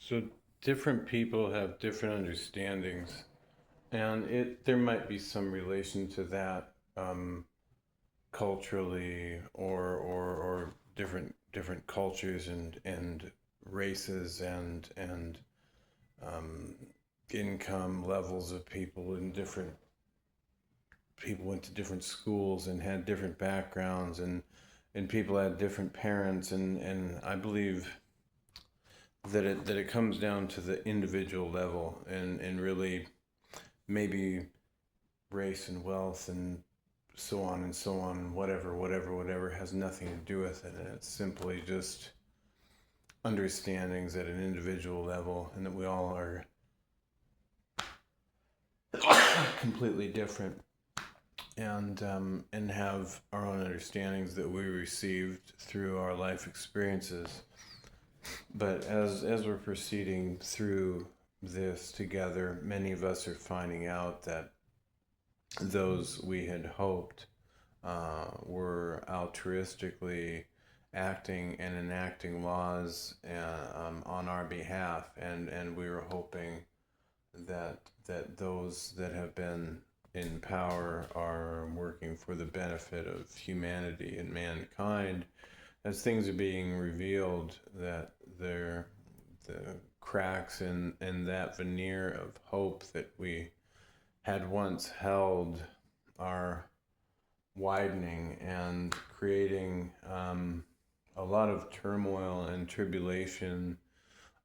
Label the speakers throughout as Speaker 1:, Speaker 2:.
Speaker 1: So different people have different understandings, and there might be some relation to that culturally, or different cultures and races and um, income levels of people, and different people went to different schools and had different backgrounds, and people had different parents, and I believe that it comes down to the individual level, and really maybe race and wealth and so on, whatever has nothing to do with it. And it's simply just understandings at an individual level, and that we all are completely different, and have our own understandings that we received through our life experiences. But as we're proceeding through this together, many of us are finding out that those we had hoped were altruistically acting and enacting laws on our behalf, and we were hoping that those that have been in power are working for the benefit of humanity and mankind. As things are being revealed, that the cracks in that veneer of hope that we had once held are widening and creating a lot of turmoil and tribulation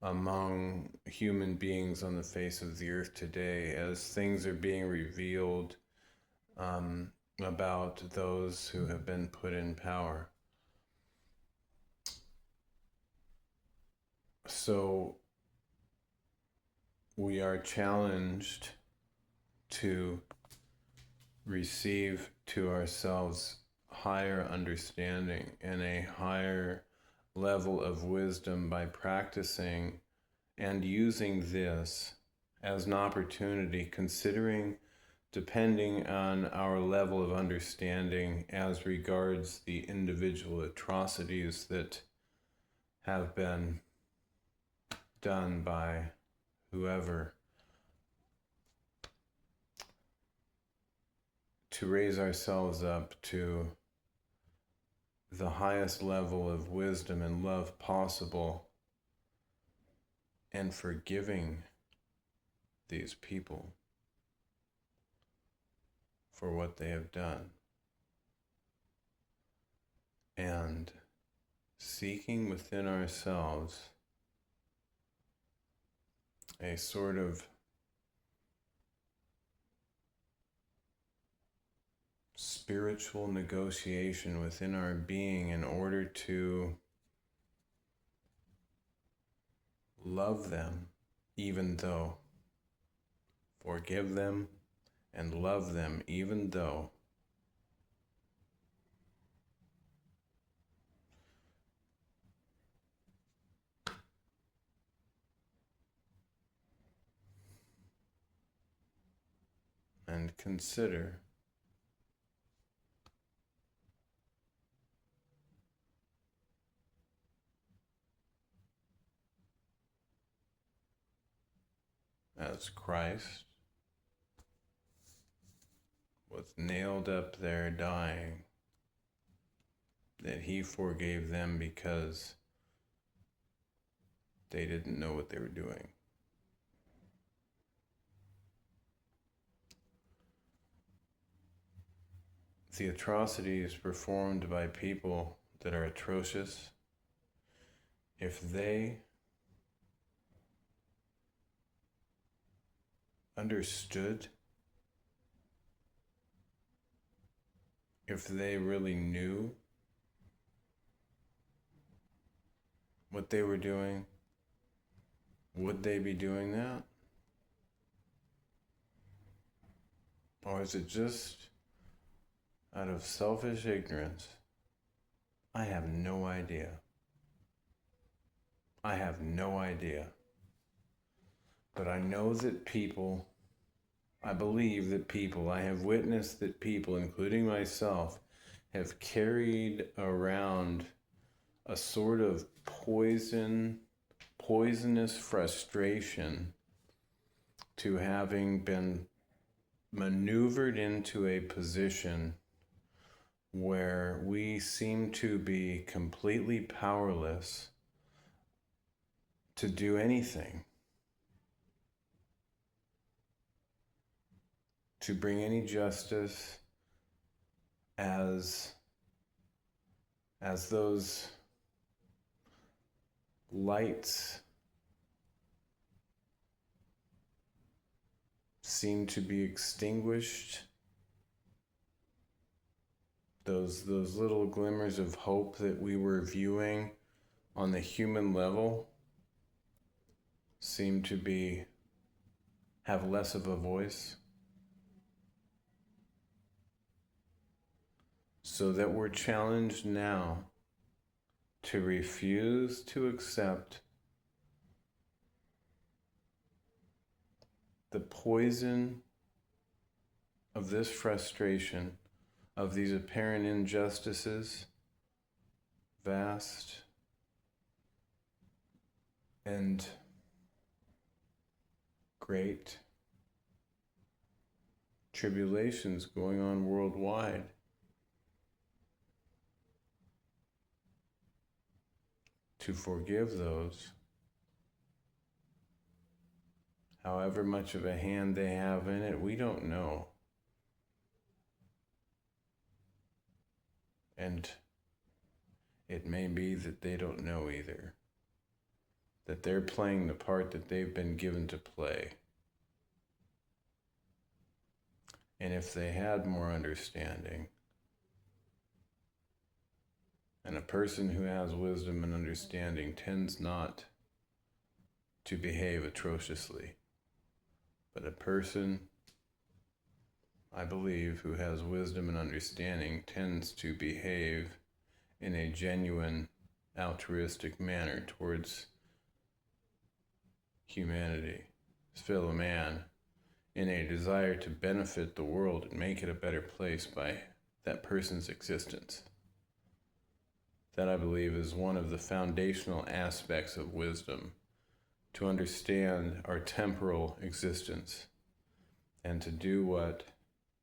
Speaker 1: among human beings on the face of the earth today, as things are being revealed um, about those who have been put in power. So we are challenged to receive to ourselves higher understanding and a higher level of wisdom by practicing and using this as an opportunity, considering depending on our level of understanding as regards the individual atrocities that have been done by whoever, to raise ourselves up to the highest level of wisdom and love possible, and forgiving these people for what they have done, and seeking within ourselves a sort of spiritual negotiation within our being in order to love them, even though, forgive them and love them, even though and consider as Christ was nailed up there dying, that he forgave them because they didn't know what they were doing. The atrocities performed by people that are atrocious, if they understood, if they really knew what they were doing, would they be doing that? Or is it just out of selfish ignorance? I have no idea. I have no idea. But I know that people, I believe that people, I have witnessed that people, including myself, have carried around a sort of poisonous frustration to having been maneuvered into a position where we seem to be completely powerless to do anything, to bring any justice, as those lights seem to be extinguished. Those little glimmers of hope that we were viewing on the human level seem to have less of a voice. So that we're challenged now to refuse to accept the poison of this frustration, of these apparent injustices, vast and great tribulations going on worldwide. To forgive those, however much of a hand they have in it, we don't know. And it may be that they don't know either, that they're playing the part that they've been given to play. And if they had more understanding, and a person who has wisdom and understanding tends not to behave atrociously, but a person, I believe, who has wisdom and understanding tends to behave in a genuine, altruistic manner towards humanity, his fellow man, in a desire to benefit the world and make it a better place by that person's existence. That, I believe, is one of the foundational aspects of wisdom, to understand our temporal existence and to do what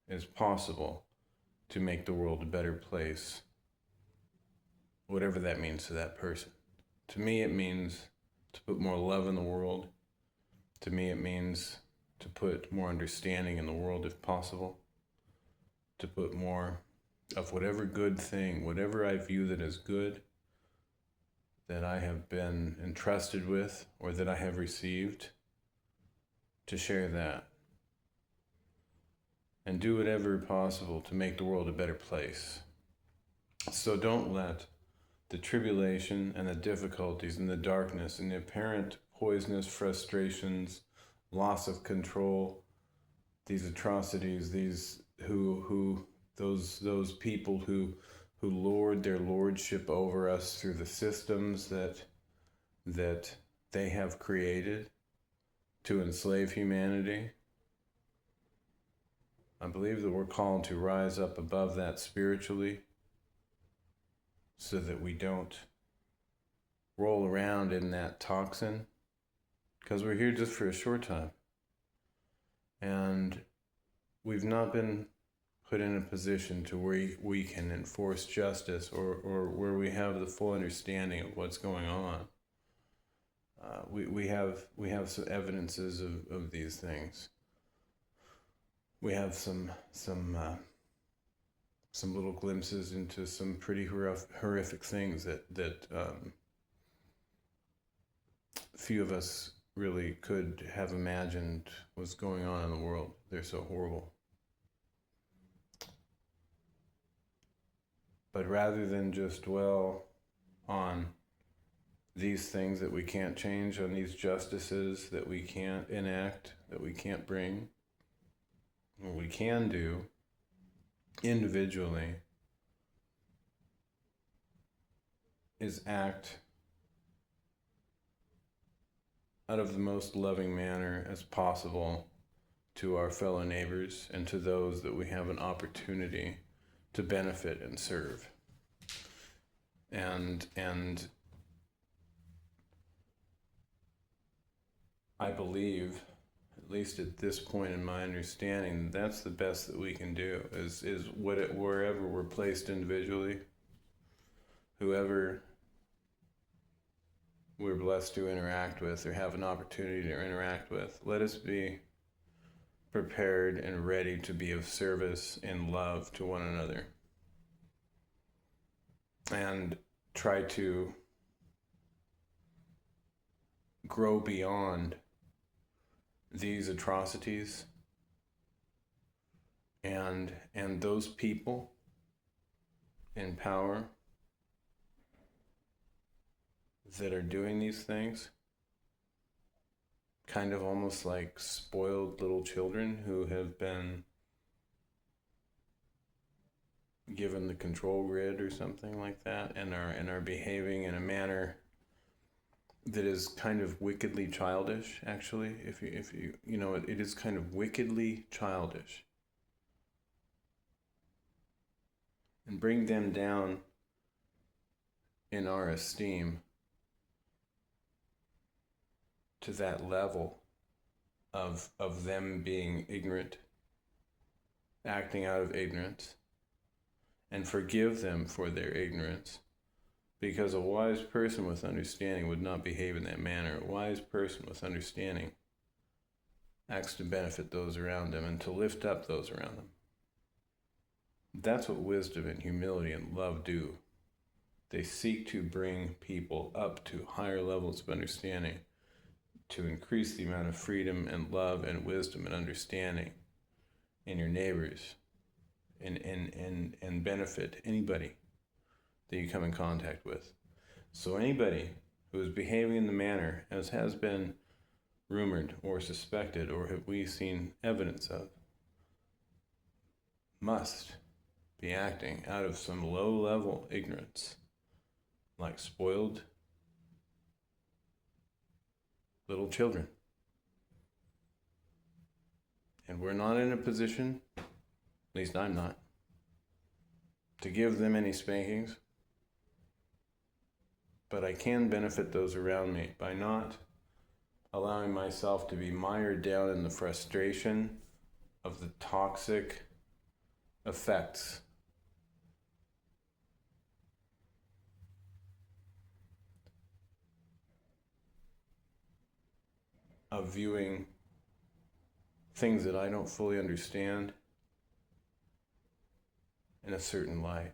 Speaker 1: is possible to make the world a better place, whatever that means to that person. To me, it means to put more love in the world. To me, it means to put more understanding in the world if possible, to put more of whatever good thing, whatever I view that as good, that I have been entrusted with or that I have received, to share that and do whatever possible to make the world a better place. So don't let the tribulation and the difficulties and the darkness and the apparent poisonous frustrations, loss of control, these atrocities, those people who lord their lordship over us through the systems that they have created to enslave humanity. I believe that we're called to rise up above that spiritually so that we don't roll around in that toxin, because we're here just for a short time. And we've not been put in a position to where we can enforce justice or where we have the full understanding of what's going on. We have some evidences of these things. We have some little glimpses into some pretty horrific things that few of us really could have imagined was going on in the world. They're so horrible. But rather than just dwell on these things that we can't change, on these justices that we can't enact, that we can't bring, what we can do individually is act out of the most loving manner as possible to our fellow neighbors and to those that we have an opportunity to benefit and serve. And I believe, at least at this point in my understanding, that's the best that we can do. Is wherever we're placed individually, whoever we're blessed to interact with or have an opportunity to interact with, let us be prepared and ready to be of service and love to one another, and try to grow beyond these atrocities and those people in power that are doing these things, kind of almost like spoiled little children who have been given the control grid or something like that, and are behaving in a manner that is kind of wickedly childish. Actually, if you it is kind of wickedly childish, and bring them down in our esteem to that level of them being ignorant, acting out of ignorance, and forgive them for their ignorance. Because a wise person with understanding would not behave in that manner. A wise person with understanding acts to benefit those around them and to lift up those around them. That's what wisdom and humility and love do. They seek to bring people up to higher levels of understanding, to increase the amount of freedom and love and wisdom and understanding in your neighbors, and benefit anybody that you come in contact with. So anybody who is behaving in the manner as has been rumored or suspected or have we seen evidence of must be acting out of some low-level ignorance, like spoiled little children. And we're not in a position, at least I'm not, to give them any spankings. But I can benefit those around me by not allowing myself to be mired down in the frustration of the toxic effects of viewing things that I don't fully understand in a certain light.